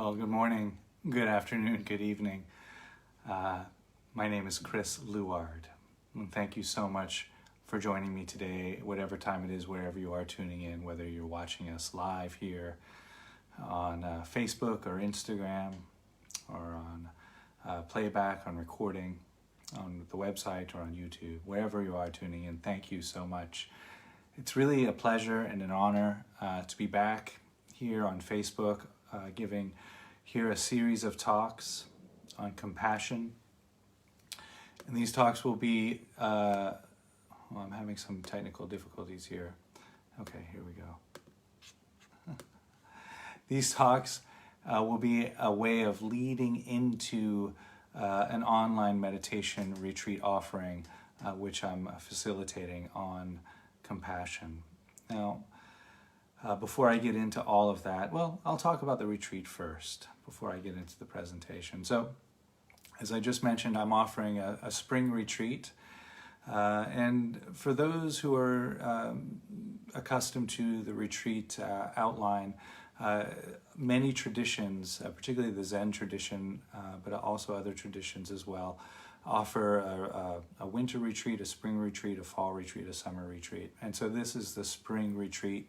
Well, good morning, good afternoon, good evening. My name is Chris Luard, and thank you so much for joining me today, whatever time it is, wherever you are tuning in, whether you're watching us live here on Facebook or Instagram, or on playback, on recording, on the website, or on YouTube, wherever you are tuning in. Thank you so much. It's really a pleasure and an honor to be back here on Facebook, giving here a series of talks on compassion. And these talks will be, well, I'm having some technical difficulties here. Okay, here we go. These talks will be a way of leading into an online meditation retreat offering, which I'm facilitating on compassion. Now, before I get into all of that, well, I'll talk about the retreat first before I get into the presentation. So, as I just mentioned, I'm offering a spring retreat. And for those who are accustomed to the retreat outline, many traditions, particularly the Zen tradition, but also other traditions as well, offer a winter retreat, a spring retreat, a fall retreat, a summer retreat. And so this is the spring retreat.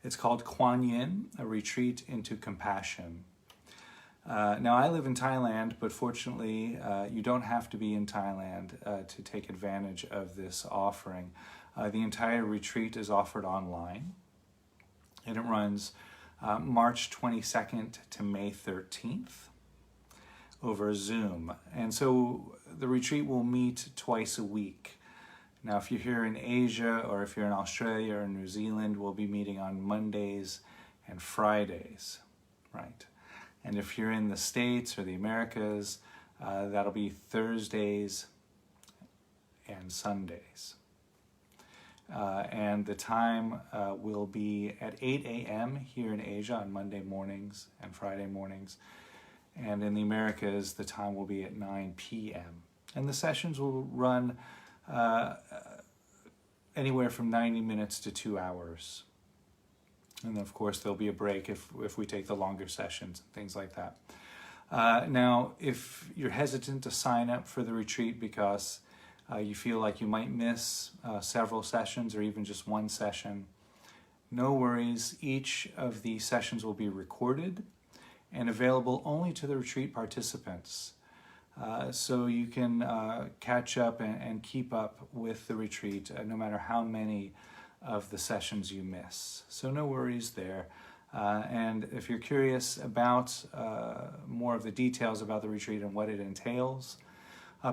It's called Kuan Yin, a retreat into compassion. Now, I live in Thailand, but fortunately, you don't have to be in Thailand to take advantage of this offering. The entire retreat is offered online, and it runs March 22nd to May 13th over Zoom. And so the retreat will meet twice a week. Now, if you're here in Asia, or if you're in Australia or New Zealand, we'll be meeting on Mondays and Fridays, right? And if you're in the States or the Americas, that'll be Thursdays and Sundays. And the time will be at 8 a.m. here in Asia on Monday mornings and Friday mornings. And in the Americas, the time will be at 9 p.m. And the sessions will run anywhere from 90 minutes to 2 hours. And of course, there'll be a break if we take the longer sessions and things like that. Now, if you're hesitant to sign up for the retreat because you feel like you might miss several sessions or even just one session, no worries. Each of the sessions will be recorded and available only to the retreat participants. So you can catch up and keep up with the retreat no matter how many of the sessions you miss. So no worries there. And if you're curious about more of the details about the retreat and what it entails,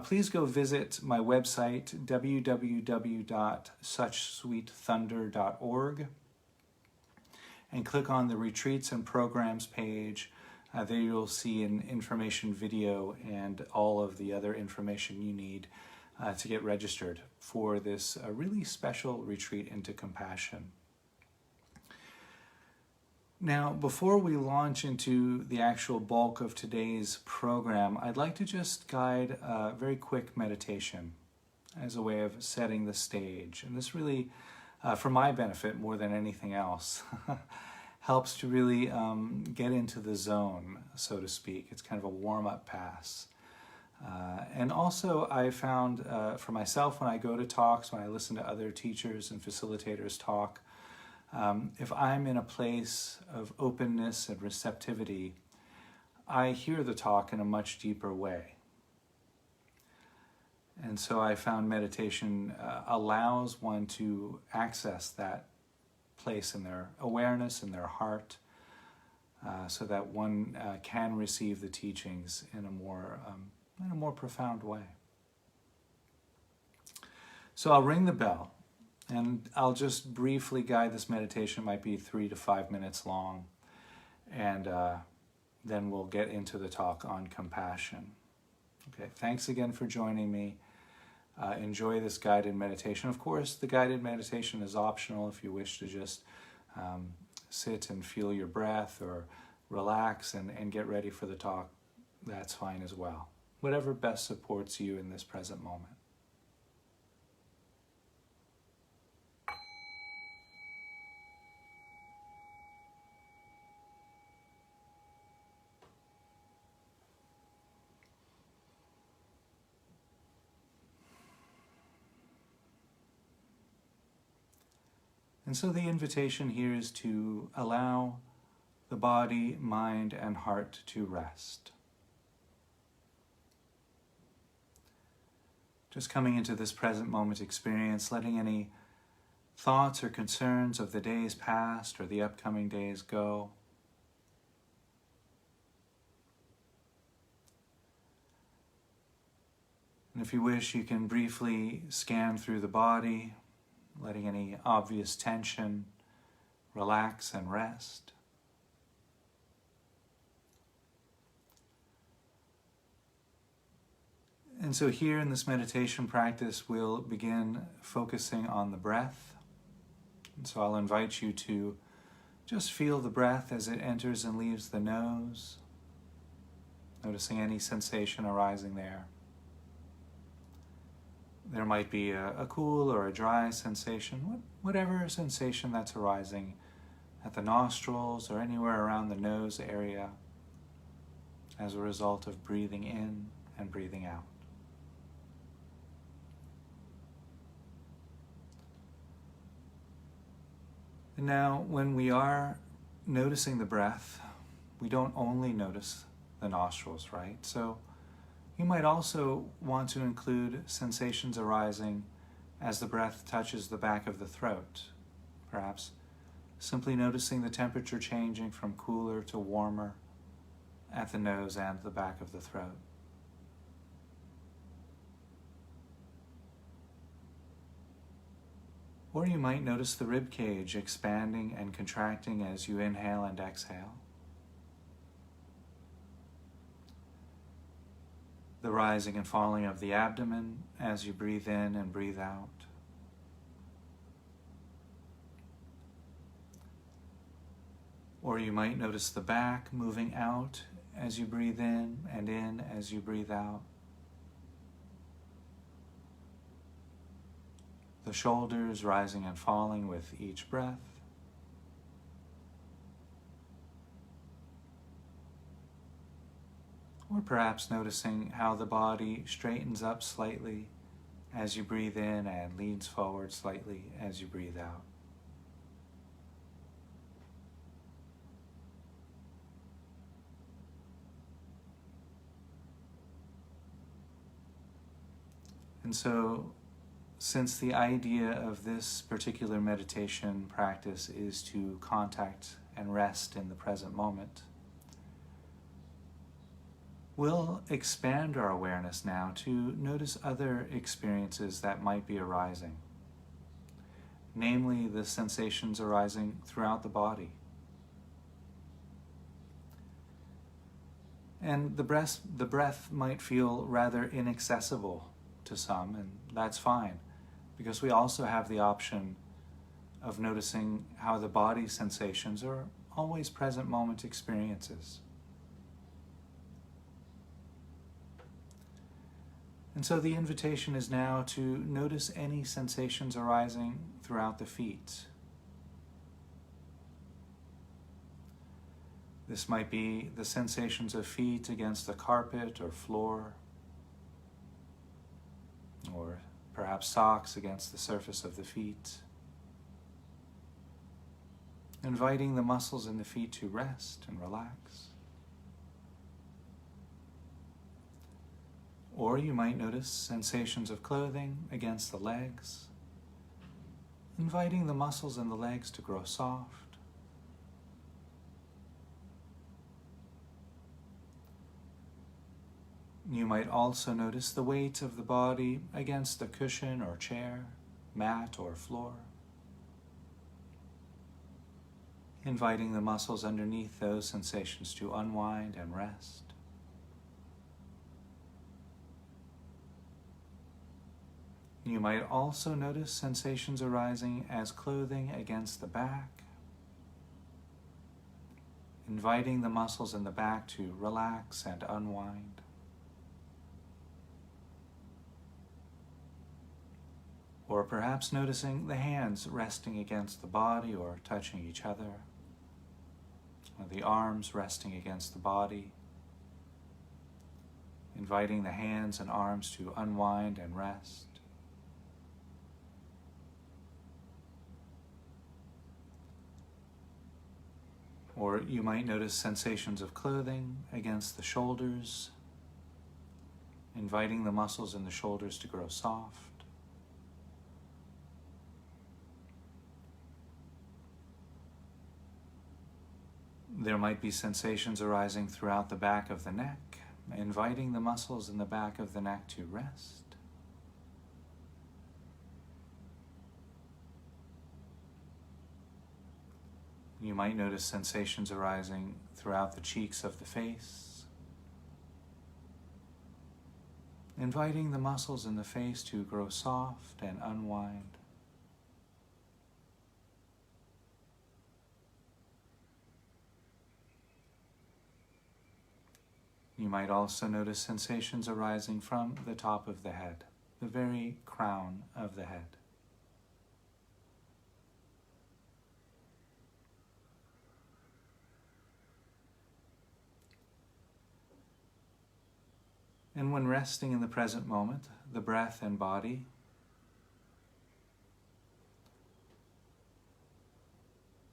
please go visit my website, www.suchsweetthunder.org, and click on the Retreats and Programs page. There you'll see an information video and all of the other information you need to get registered for this really special retreat into compassion. Now, before we launch into the actual bulk of today's program, I'd like to just guide a very quick meditation as a way of setting the stage. And this really, for my benefit more than anything else, helps to really get into the zone, so to speak. It's kind of a warm-up pass. And also I found for myself, when I go to talks, when I listen to other teachers and facilitators talk, if I'm in a place of openness and receptivity, I hear the talk in a much deeper way. And so I found meditation allows one to access that place in their awareness, in their heart, so that one can receive the teachings in a more profound way. So I'll ring the bell, and I'll just briefly guide this meditation. It might be 3 to 5 minutes long, and then we'll get into the talk on compassion. Okay, thanks again for joining me. Enjoy this guided meditation. Of course, the guided meditation is optional. If you wish to just sit and feel your breath or relax and get ready for the talk, that's fine as well. Whatever best supports you in this present moment. And so the invitation here is to allow the body, mind, and heart to rest. Just coming into this present moment experience, letting any thoughts or concerns of the days past or the upcoming days go. And if you wish, you can briefly scan through the body, letting any obvious tension relax and rest. And so here in this meditation practice, we'll begin focusing on the breath. And so I'll invite you to just feel the breath as it enters and leaves the nose, noticing any sensation arising there. There might be a cool or a dry sensation, whatever sensation that's arising at the nostrils or anywhere around the nose area as a result of breathing in and breathing out. And now, when we are noticing the breath, we don't only notice the nostrils, right? So you might also want to include sensations arising as the breath touches the back of the throat. Perhaps simply noticing the temperature changing from cooler to warmer at the nose and the back of the throat. Or you might notice the rib cage expanding and contracting as you inhale and exhale. The rising and falling of the abdomen as you breathe in and breathe out. Or you might notice the back moving out as you breathe in as you breathe out. The shoulders rising and falling with each breath. Or perhaps noticing how the body straightens up slightly as you breathe in and leans forward slightly as you breathe out. And so, since the idea of this particular meditation practice is to contact and rest in the present moment, we'll expand our awareness now to notice other experiences that might be arising, namely the sensations arising throughout the body. And the breath might feel rather inaccessible to some, and that's fine, because we also have the option of noticing how the body sensations are always present moment experiences. And so the invitation is now to notice any sensations arising throughout the feet. This might be the sensations of feet against the carpet or floor, or perhaps socks against the surface of the feet. Inviting the muscles in the feet to rest and relax. Or you might notice sensations of clothing against the legs, inviting the muscles in the legs to grow soft. You might also notice the weight of the body against the cushion or chair, mat or floor, inviting the muscles underneath those sensations to unwind and rest. You might also notice sensations arising as clothing against the back, inviting the muscles in the back to relax and unwind. Or perhaps noticing the hands resting against the body or touching each other, or the arms resting against the body, inviting the hands and arms to unwind and rest. Or you might notice sensations of clothing against the shoulders, inviting the muscles in the shoulders to grow soft. There might be sensations arising throughout the back of the neck, inviting the muscles in the back of the neck to rest. You might notice sensations arising throughout the cheeks of the face, inviting the muscles in the face to grow soft and unwind. You might also notice sensations arising from the top of the head, the very crown of the head. And when resting in the present moment, the breath and body,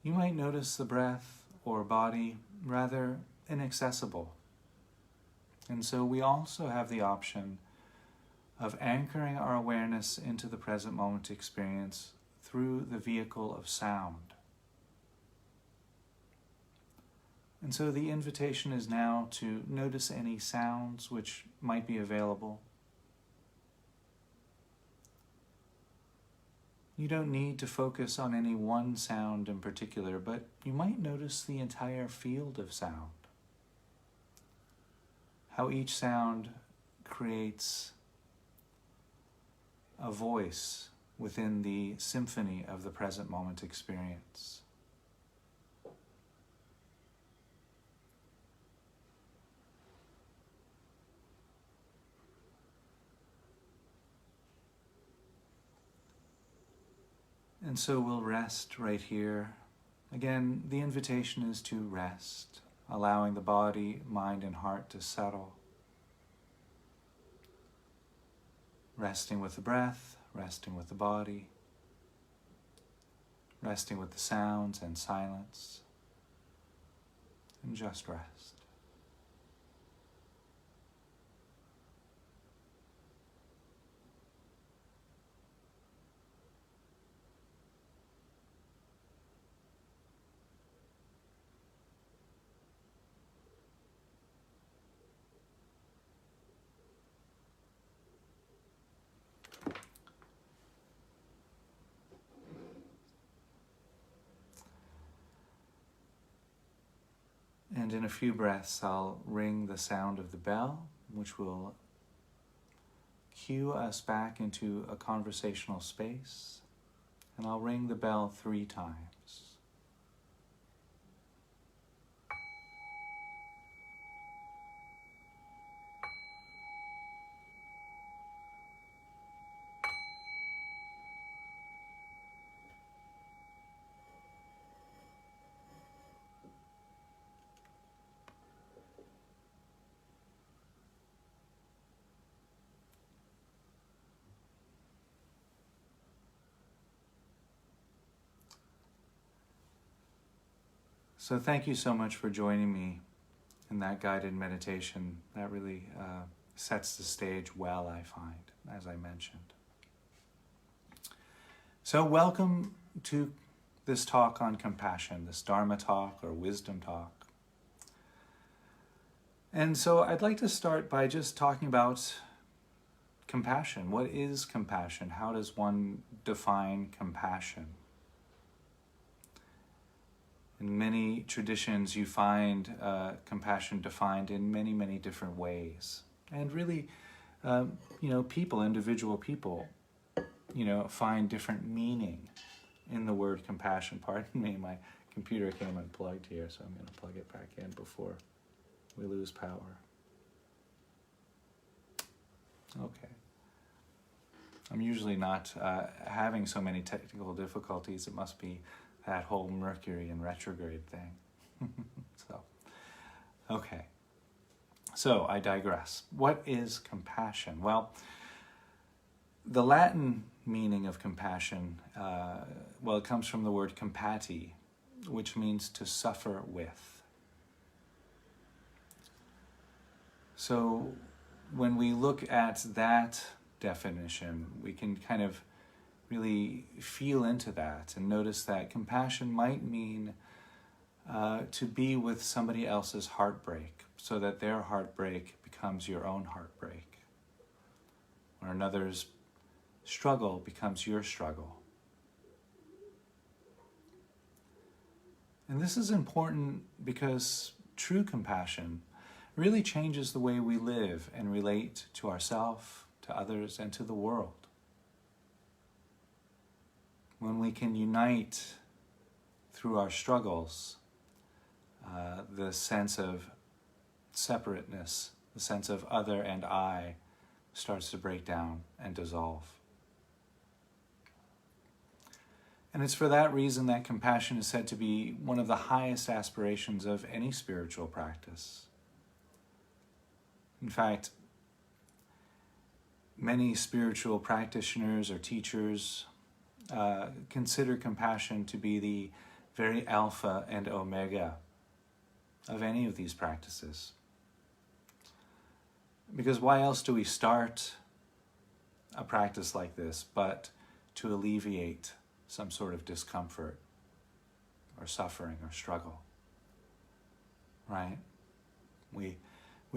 you might notice the breath or body rather inaccessible. And so we also have the option of anchoring our awareness into the present moment experience through the vehicle of sound. And so the invitation is now to notice any sounds which might be available. You don't need to focus on any one sound in particular, but you might notice the entire field of sound. How each sound creates a voice within the symphony of the present moment experience. And so we'll rest right here. Again, the invitation is to rest, allowing the body, mind, and heart to settle. Resting with the breath, resting with the body, resting with the sounds and silence, and just rest. And in a few breaths, I'll ring the sound of the bell, which will cue us back into a conversational space. And I'll ring the bell 3 times. So thank you so much for joining me in that guided meditation. That really sets the stage well, I find, as I mentioned. So welcome to this talk on compassion, this Dharma talk or wisdom talk. And so I'd like to start by just talking about compassion. What is compassion? How does one define compassion? In many traditions, you find compassion defined in many, many different ways. And really, individual people, find different meaning in the word compassion. Pardon me, my computer came unplugged here, so I'm going to plug it back in before we lose power. Okay. I'm usually not having so many technical difficulties. It must be that whole Mercury in retrograde thing. Okay. So I digress. What is compassion? Well, the Latin meaning of compassion, it comes from the word compati, which means to suffer with. So when we look at that definition, we can kind of really feel into that and notice that compassion might mean to be with somebody else's heartbreak so that their heartbreak becomes your own heartbreak, or another's struggle becomes your struggle. And this is important because true compassion really changes the way we live and relate to ourselves, to others, and to the world. When we can unite through our struggles, the sense of separateness, the sense of other and I, starts to break down and dissolve. And it's for that reason that compassion is said to be one of the highest aspirations of any spiritual practice. In fact, many spiritual practitioners or teachers consider compassion to be the very alpha and omega of any of these practices. Because why else do we start a practice like this but to alleviate some sort of discomfort or suffering or struggle, right? We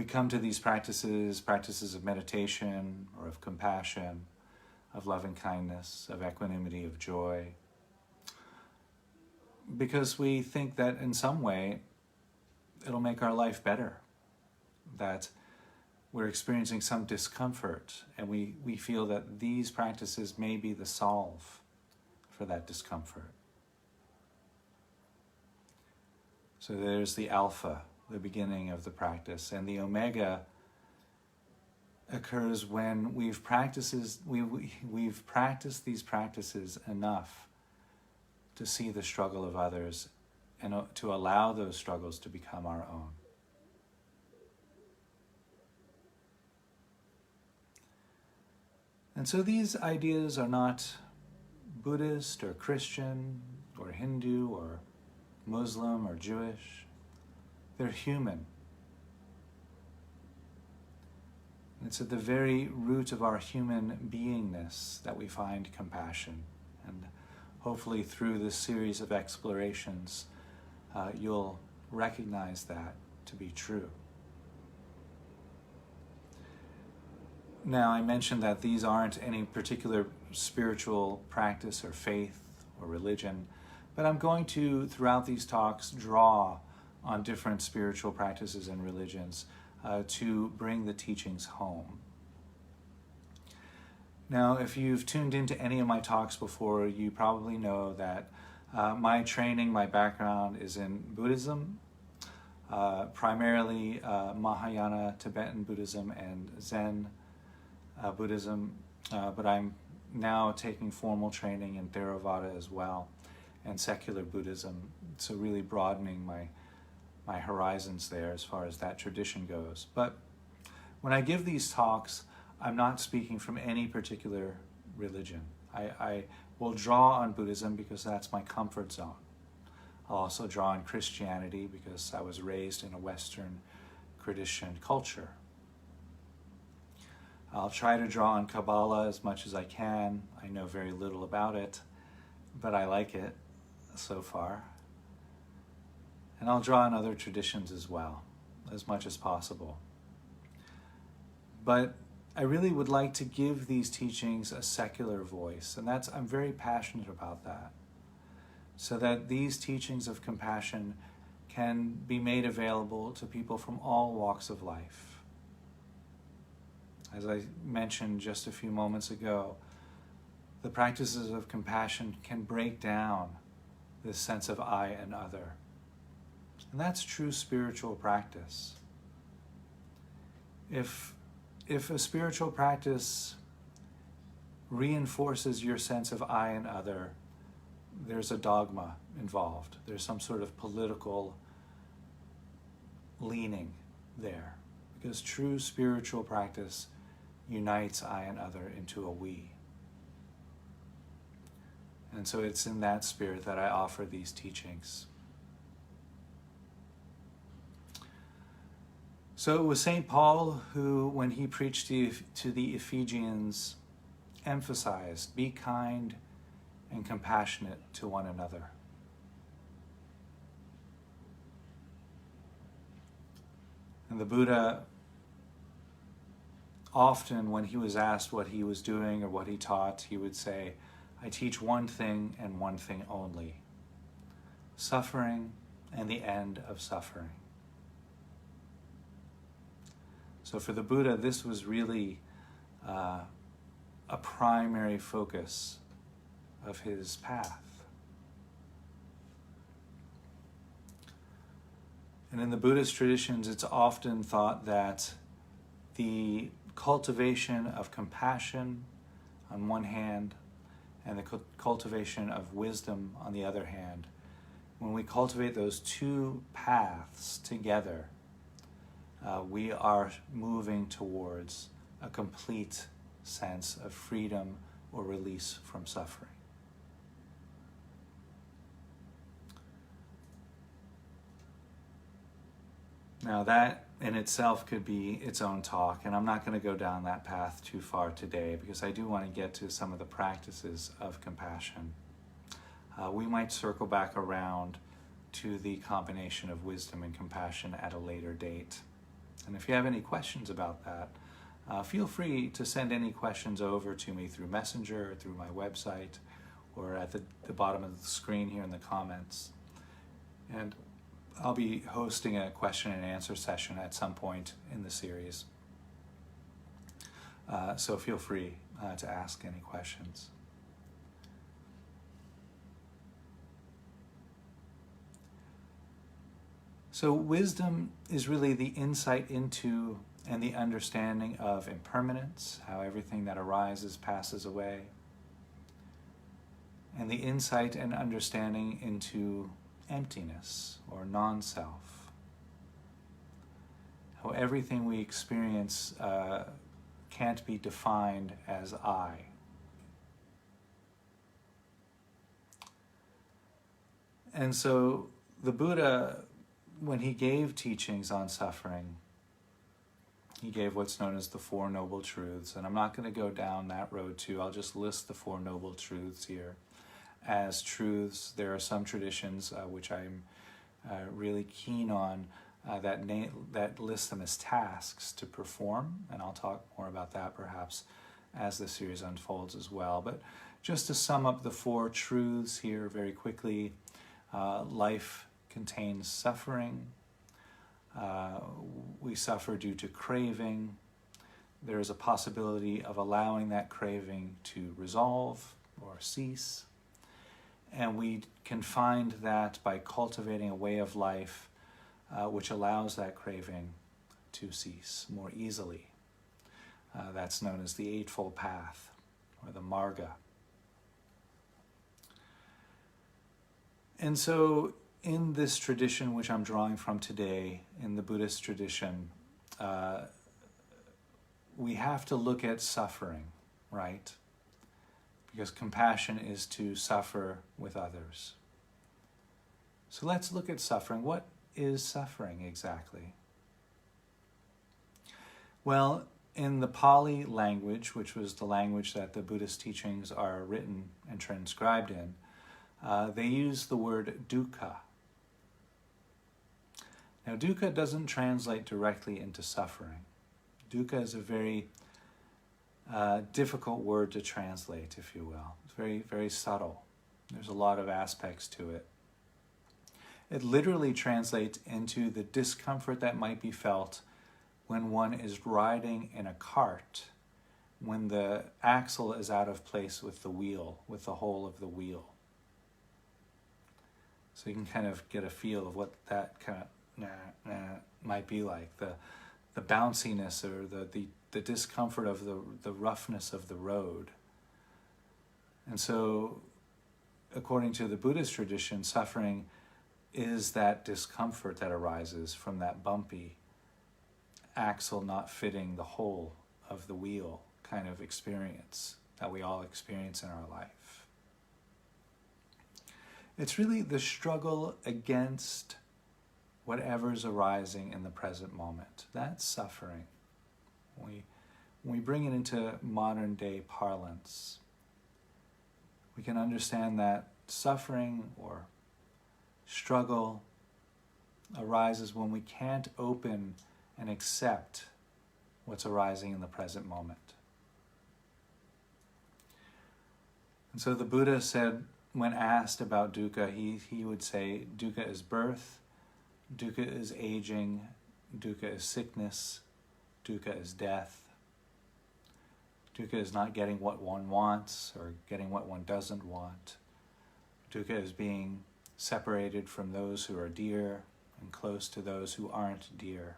come to these practices of meditation or of compassion, of loving kindness, of equanimity, of joy, because we think that in some way it'll make our life better, that we're experiencing some discomfort and we feel that these practices may be the solve for that discomfort. So there's the alpha, the beginning of the practice, and the omega occurs when we've practiced these practices enough to see the struggle of others and to allow those struggles to become our own. And so these ideas are not Buddhist or Christian or Hindu or Muslim or Jewish. They're human. It's at the very root of our human beingness that we find compassion. And hopefully through this series of explorations, you'll recognize that to be true. Now, I mentioned that these aren't any particular spiritual practice or faith or religion, but I'm going to, throughout these talks, draw on different spiritual practices and religions to bring the teachings home. Now, if you've tuned into any of my talks before, you probably know that my training, my background is in Buddhism, primarily Mahayana, Tibetan Buddhism, and Zen Buddhism, but I'm now taking formal training in Theravada as well, and secular Buddhism, so really broadening my horizons there as far as that tradition goes. But when I give these talks, I'm not speaking from any particular religion. I will draw on Buddhism because that's my comfort zone. I'll also draw on Christianity because I was raised in a Western Christian culture. I'll try to draw on Kabbalah as much as I can. I know very little about it, but I like it so far. And I'll draw on other traditions as well, as much as possible. But I really would like to give these teachings a secular voice, and I'm very passionate about that, so that these teachings of compassion can be made available to people from all walks of life. As I mentioned just a few moments ago, the practices of compassion can break down this sense of I and other. And that's true spiritual practice. If a spiritual practice reinforces your sense of I and other, there's a dogma involved. There's some sort of political leaning there. Because true spiritual practice unites I and other into a we. And so it's in that spirit that I offer these teachings. So it was St. Paul who, when he preached to the Ephesians, emphasized, be kind and compassionate to one another. And the Buddha, often when he was asked what he was doing or what he taught, he would say, I teach one thing and one thing only, suffering and the end of suffering. So for the Buddha, this was really a primary focus of his path. And in the Buddhist traditions, it's often thought that the cultivation of compassion on one hand and the cultivation of wisdom on the other hand, when we cultivate those two paths together, we are moving towards a complete sense of freedom or release from suffering. Now that in itself could be its own talk, and I'm not going to go down that path too far today because I do want to get to some of the practices of compassion. We might circle back around to the combination of wisdom and compassion at a later date. And if you have any questions about that, feel free to send any questions over to me through Messenger, or through my website, or at the bottom of the screen here in the comments. And I'll be hosting a question and answer session at some point in the series. So feel free to ask any questions. So wisdom is really the insight into and the understanding of impermanence, how everything that arises passes away, and the insight and understanding into emptiness or non-self, how everything we experience can't be defined as I. And so the Buddha, when he gave teachings on suffering, he gave what's known as the Four Noble Truths. And I'm not going to go down that road too. I'll just list the Four Noble Truths here as truths. There are some traditions which I'm really keen on that list them as tasks to perform. And I'll talk more about that perhaps as the series unfolds as well. But just to sum up the four truths here very quickly, life contains suffering. We suffer due to craving. There is a possibility of allowing that craving to resolve or cease. And we can find that by cultivating a way of life which allows that craving to cease more easily. That's known as the Eightfold Path, or the Marga. And so in this tradition which I'm drawing from today, in the Buddhist tradition, we have to look at suffering, right? Because compassion is to suffer with others. So let's look at suffering. What is suffering exactly? Well, in the Pali language, which was the language that the Buddhist teachings are written and transcribed in, they use the word dukkha. Now, dukkha doesn't translate directly into suffering. Dukkha is a very difficult word to translate, if you will. It's very, very subtle. There's a lot of aspects to it. It literally translates into the discomfort that might be felt when one is riding in a cart, when the axle is out of place with the wheel, with the whole of the wheel. So you can kind of get a feel of what that kind of might be like. The bounciness or the discomfort of the roughness of the road. And so, according to the Buddhist tradition, suffering is that discomfort that arises from that bumpy axle not fitting the whole of the wheel kind of experience that we all experience in our life. It's really the struggle against whatever's arising in the present moment. That's suffering. When we bring it into modern day parlance, we can understand that suffering or struggle arises when we can't open and accept what's arising in the present moment. And so the Buddha said, when asked about dukkha, he would say, dukkha is birth, dukkha is aging, dukkha is sickness, dukkha is death. Dukkha is not getting what one wants or getting what one doesn't want. Dukkha is being separated from those who are dear and close to those who aren't dear.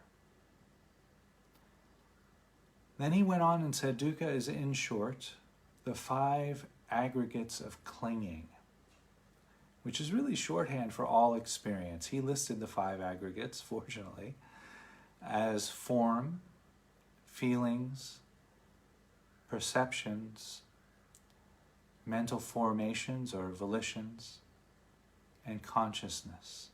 Then he went on and said, dukkha is, in short, the 5 aggregates of clinging, which is really shorthand for all experience. He listed the 5 aggregates, fortunately, as form, feelings, perceptions, mental formations or volitions, and consciousness.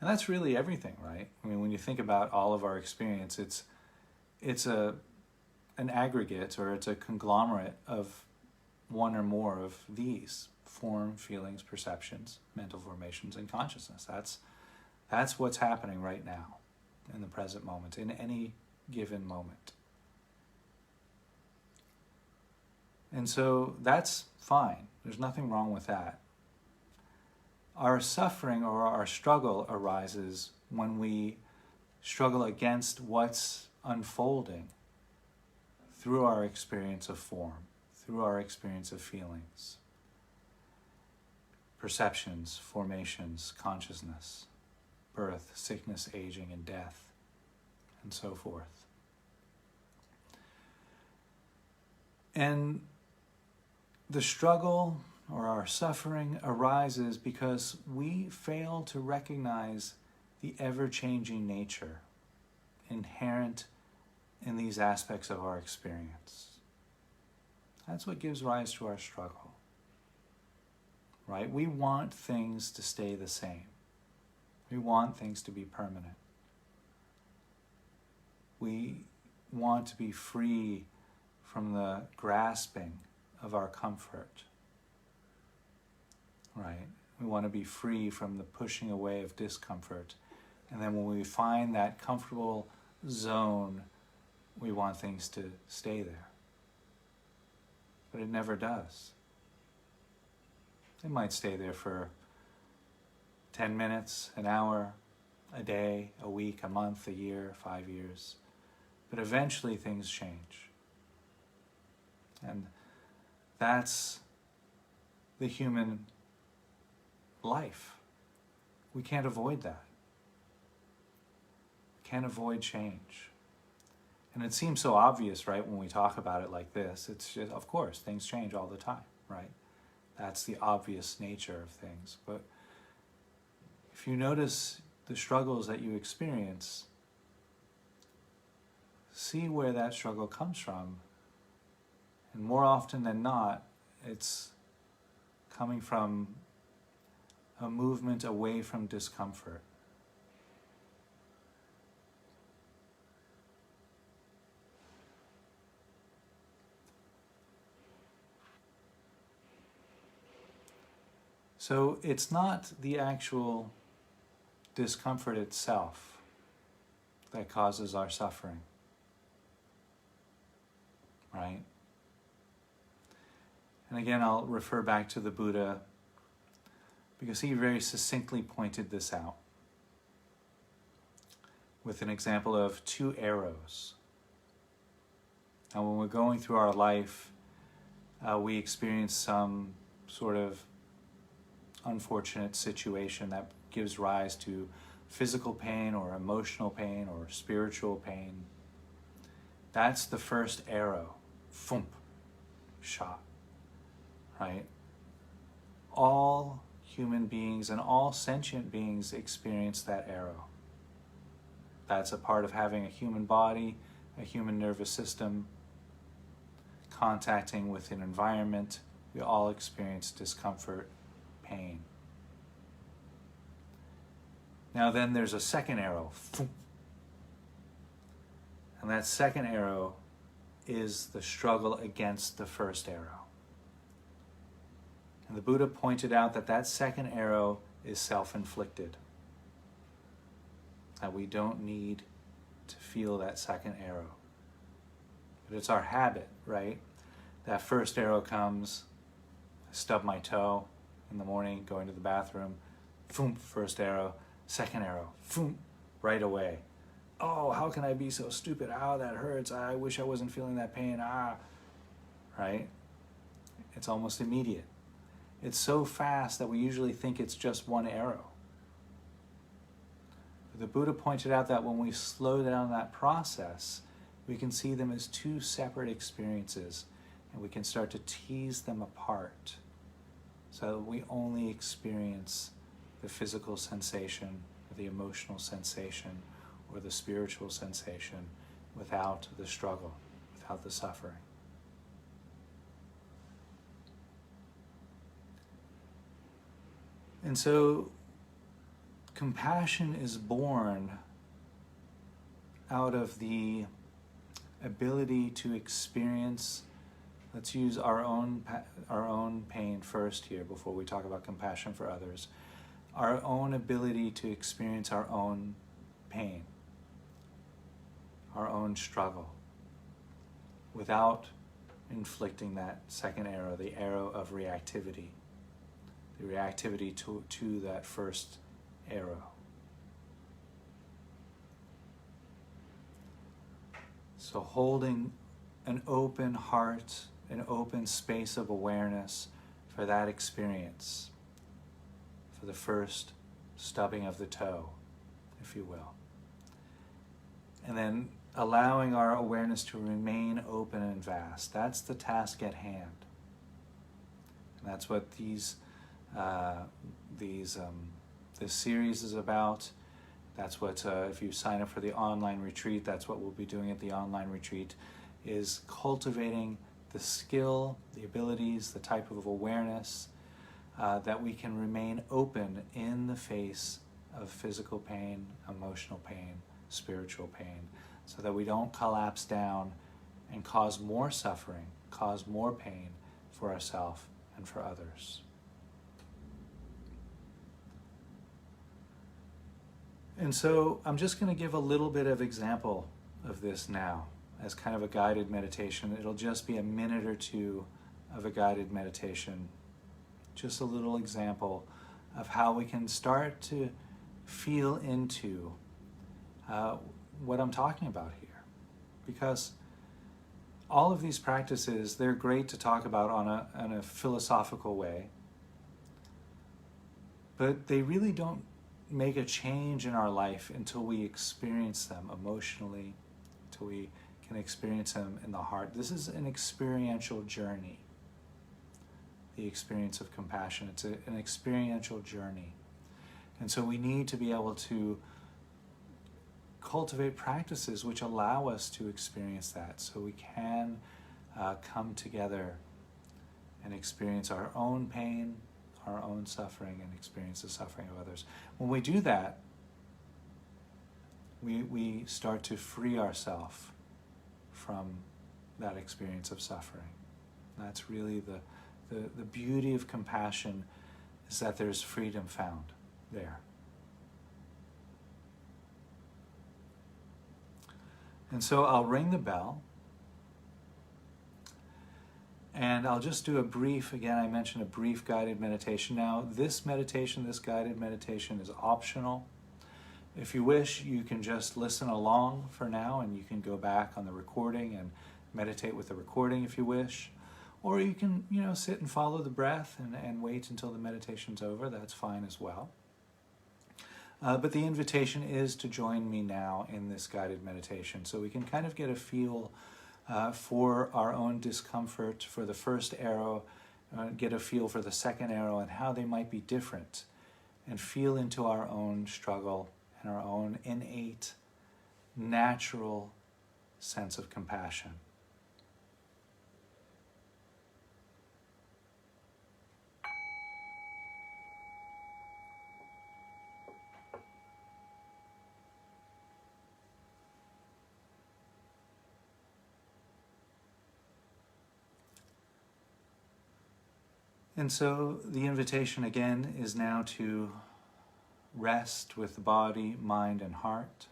And that's really everything, right? I mean, when you think about all of our experience, it's an aggregate, or it's a conglomerate of one or more of these: form, feelings, perceptions, mental formations, and consciousness. That's what's happening right now in the present moment, in any given moment. And so that's fine. There's nothing wrong with that. Our suffering or our struggle arises when we struggle against what's unfolding through our experience of form, through our experience of feelings, perceptions, formations, consciousness, birth, sickness, aging, and death, and so forth. And the struggle or our suffering arises because we fail to recognize the ever-changing nature inherent in these aspects of our experience. That's what gives rise to our struggle, right? We want things to stay the same. We want things to be permanent. We want to be free from the grasping of our comfort, right? We want to be free from the pushing away of discomfort. And then when we find that comfortable zone, we want things to stay there. But it never does. It might stay there for 10 minutes, an hour, a day, a week, a month, a year, 5 years. But eventually things change. And that's the human life. We can't avoid that. We can't avoid change. And it seems so obvious, right, when we talk about it like this. It's just, of course, things change all the time, right? That's the obvious nature of things. But if you notice the struggles that you experience, see where that struggle comes from. And more often than not, it's coming from a movement away from discomfort. So it's not the actual discomfort itself that causes our suffering, right? And again, I'll refer back to the Buddha because he very succinctly pointed this out with an example of 2 arrows. Now, when we're going through our life, we experience some sort of unfortunate situation that gives rise to physical pain or emotional pain or spiritual pain. That's the first arrow, thump, shot, right? All human beings and all sentient beings experience that arrow. That's a part of having a human body, a human nervous system, contacting with an environment. We all experience discomfort, pain. Now then there's a second arrow. And that second arrow is the struggle against the first arrow. And the Buddha pointed out that that second arrow is self-inflicted. That we don't need to feel that second arrow. But it's our habit, right? That first arrow comes, I stub my toe in the morning, going to the bathroom, boom, first arrow, second arrow, boom, right away. Oh, how can I be so stupid? Oh, that hurts. I wish I wasn't feeling that pain. Right? It's almost immediate. It's so fast that we usually think it's just one arrow. But the Buddha pointed out that when we slow down that process, we can see them as two separate experiences, and we can start to tease them apart so that we only experience the physical sensation, or the emotional sensation, or the spiritual sensation without the struggle, without the suffering. And so compassion is born out of the ability to experience, let's use our own pain first here before we talk about compassion for others, our own ability to experience our own pain, our own struggle, without inflicting that second arrow, the arrow of reactivity, the reactivity to that first arrow. So holding an open heart, an open space of awareness for that experience, for the first stubbing of the toe, if you will. And then allowing our awareness to remain open and vast. That's the task at hand. And that's what this series is about. That's what, if you sign up for the online retreat, that's what we'll be doing at the online retreat, is cultivating the skill, the abilities, the type of awareness that we can remain open in the face of physical pain, emotional pain, spiritual pain, so that we don't collapse down and cause more suffering, cause more pain for ourselves and for others. And so I'm just going to give a little bit of example of this now as kind of a guided meditation. It'll just be a minute or two of a guided meditation. Just a little example of how we can start to feel into what I'm talking about here. Because all of these practices, they're great to talk about on a philosophical way, but they really don't make a change in our life until we experience them emotionally, until we can experience them in the heart. This is an experiential journey. The experience of compassion, it's an experiential journey. And so we need to be able to cultivate practices which allow us to experience that, so we can come together and experience our own pain, our own suffering, and experience the suffering of others. When we do that, we start to free ourselves from that experience of suffering. That's really the beauty of compassion, is that there's freedom found there. And so I'll ring the bell, and I'll just do a brief, again, I mentioned a brief guided meditation. Now, this guided meditation is optional. If you wish, you can just listen along for now, and you can go back on the recording and meditate with the recording if you wish. Or you can, sit and follow the breath and wait until the meditation's over. That's fine as well. But the invitation is to join me now in this guided meditation, so we can kind of get a feel for our own discomfort, for the first arrow, get a feel for the second arrow and how they might be different, and feel into our own struggle and our own innate, natural sense of compassion. And so the invitation again is now to rest with the body, mind, and heart.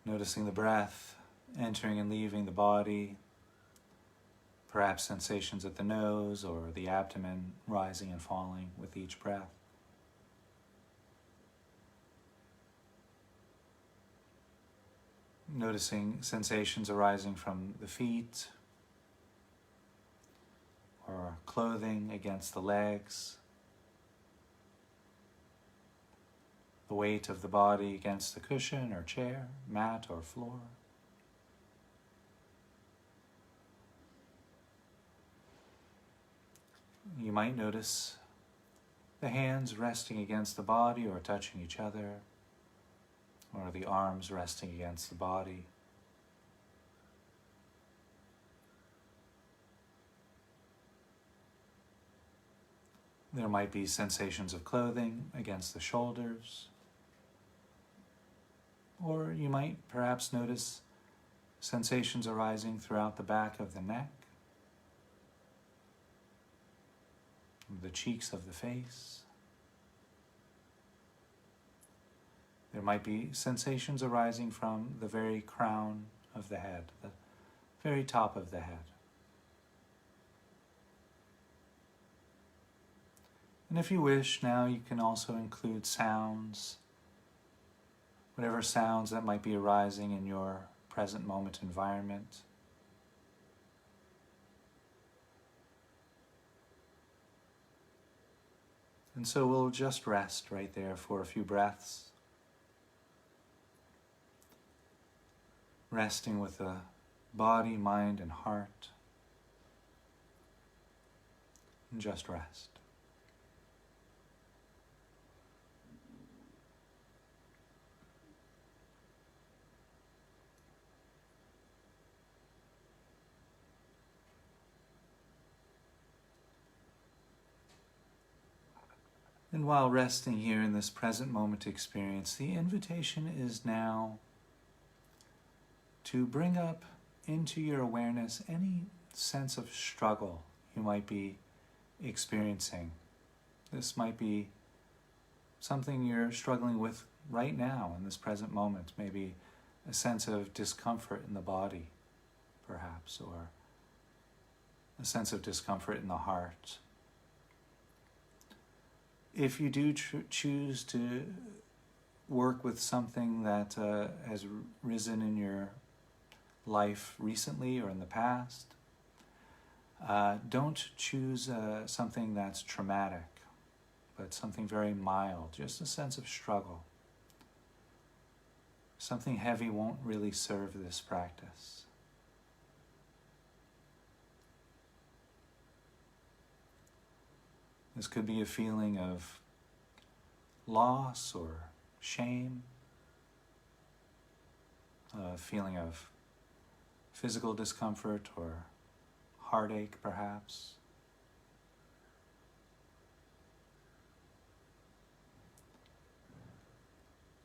Noticing the breath entering and leaving the body, perhaps sensations at the nose or the abdomen rising and falling with each breath. Noticing sensations arising from the feet or clothing against the legs, the weight of the body against the cushion or chair, mat or floor. You might notice the hands resting against the body or touching each other, or the arms resting against the body. There might be sensations of clothing against the shoulders, or you might perhaps notice sensations arising throughout the back of the neck, the cheeks of the face. There might be sensations arising from the very crown of the head, the very top of the head. And if you wish, now you can also include sounds, whatever sounds that might be arising in your present moment environment. And so we'll just rest right there for a few breaths, resting with the body, mind, and heart, and just rest. And while resting here in this present moment experience, the invitation is now to bring up into your awareness any sense of struggle you might be experiencing. This might be something you're struggling with right now in this present moment, maybe a sense of discomfort in the body, perhaps, or a sense of discomfort in the heart. If you do choose to work with something that has risen in your life recently or in the past, don't choose something that's traumatic, but something very mild, just a sense of struggle. Something heavy won't really serve this practice. This could be a feeling of loss or shame, a feeling of physical discomfort or heartache, perhaps.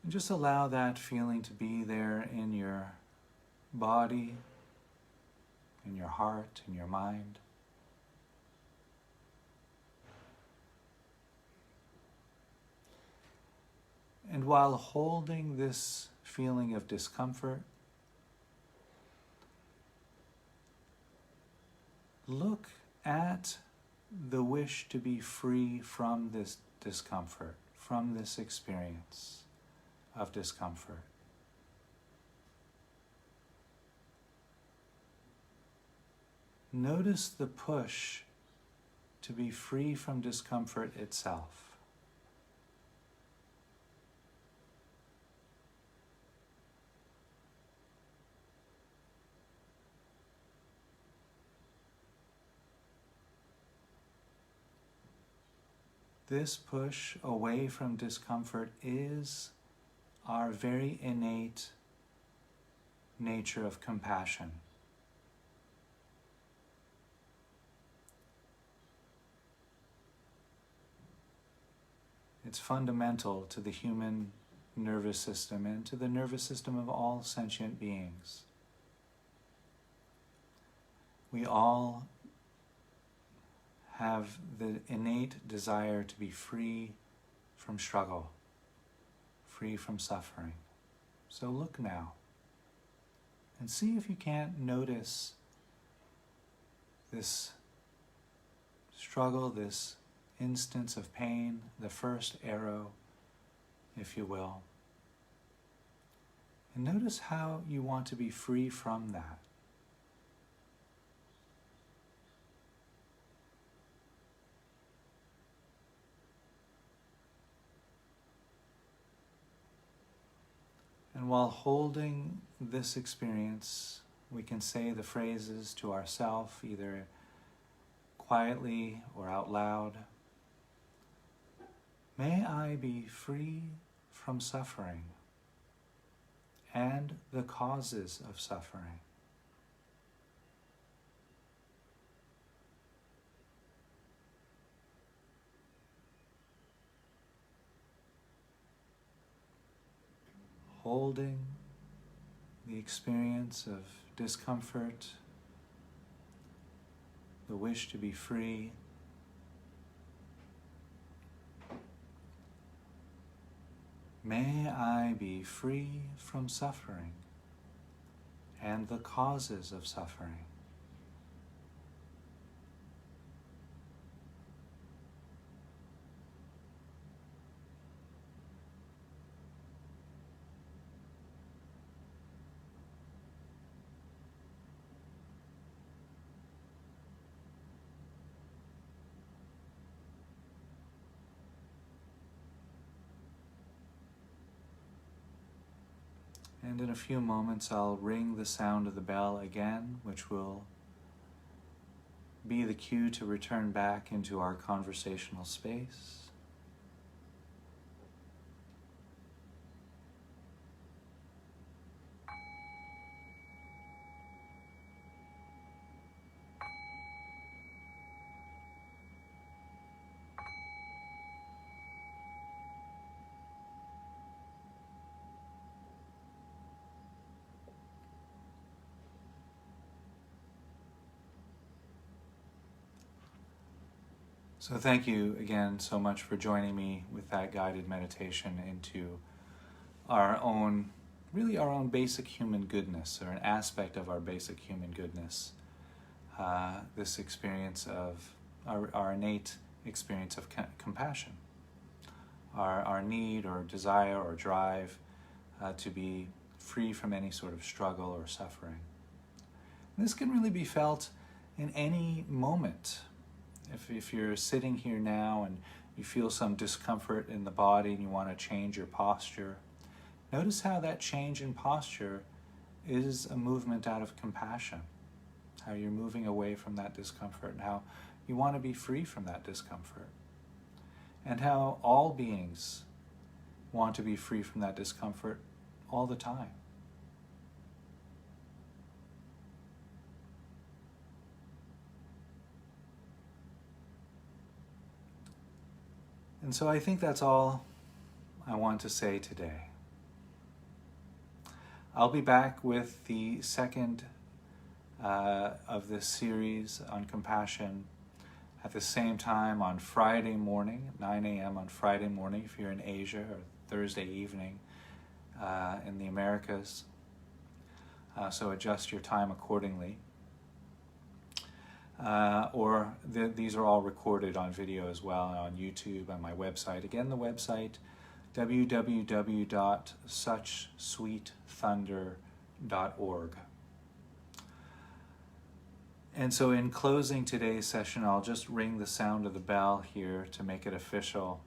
And just allow that feeling to be there in your body, in your heart, in your mind. And while holding this feeling of discomfort, look at the wish to be free from this discomfort, from this experience of discomfort. Notice the push to be free from discomfort itself. This push away from discomfort is our very innate nature of compassion. It's fundamental to the human nervous system and to the nervous system of all sentient beings. We all have the innate desire to be free from struggle, free from suffering. So look now and see if you can't notice this struggle, this instance of pain, the first arrow, if you will. And notice how you want to be free from that. And while holding this experience, we can say the phrases to ourselves, either quietly or out loud. May I be free from suffering and the causes of suffering. Holding the experience of discomfort, the wish to be free, may I be free from suffering and the causes of suffering. And in a few moments, I'll ring the sound of the bell again, which will be the cue to return back into our conversational space. So thank you again so much for joining me with that guided meditation into our own, really our own basic human goodness, or an aspect of our basic human goodness. This experience of our innate experience of compassion, our need or desire or drive to be free from any sort of struggle or suffering. And this can really be felt in any moment. If you're sitting here now and you feel some discomfort in the body and you want to change your posture, notice how that change in posture is a movement out of compassion, how you're moving away from that discomfort and how you want to be free from that discomfort, and how all beings want to be free from that discomfort all the time. And so I think that's all I want to say today. I'll be back with the second of this series on compassion at the same time on Friday morning, 9 a.m. on Friday morning if you're in Asia, or Thursday evening in the Americas. So adjust your time accordingly. These are all recorded on video as well on YouTube and my website. Again, the website, www.suchsweetthunder.org. And so in closing today's session, I'll just ring the sound of the bell here to make it official.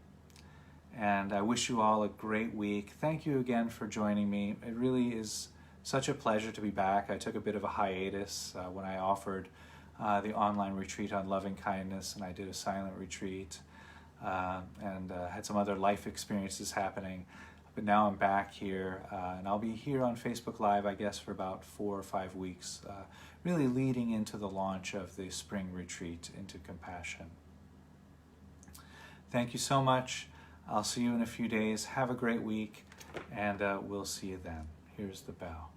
And I wish you all a great week. Thank you again for joining me. It really is such a pleasure to be back. I took a bit of a hiatus when I offered the online retreat on loving kindness, and I did a silent retreat and had some other life experiences happening. But now I'm back here, and I'll be here on Facebook Live, I guess, for about 4 or 5 weeks, really leading into the launch of the spring retreat into compassion. Thank you so much. I'll see you in a few days. Have a great week, and we'll see you then. Here's the bell.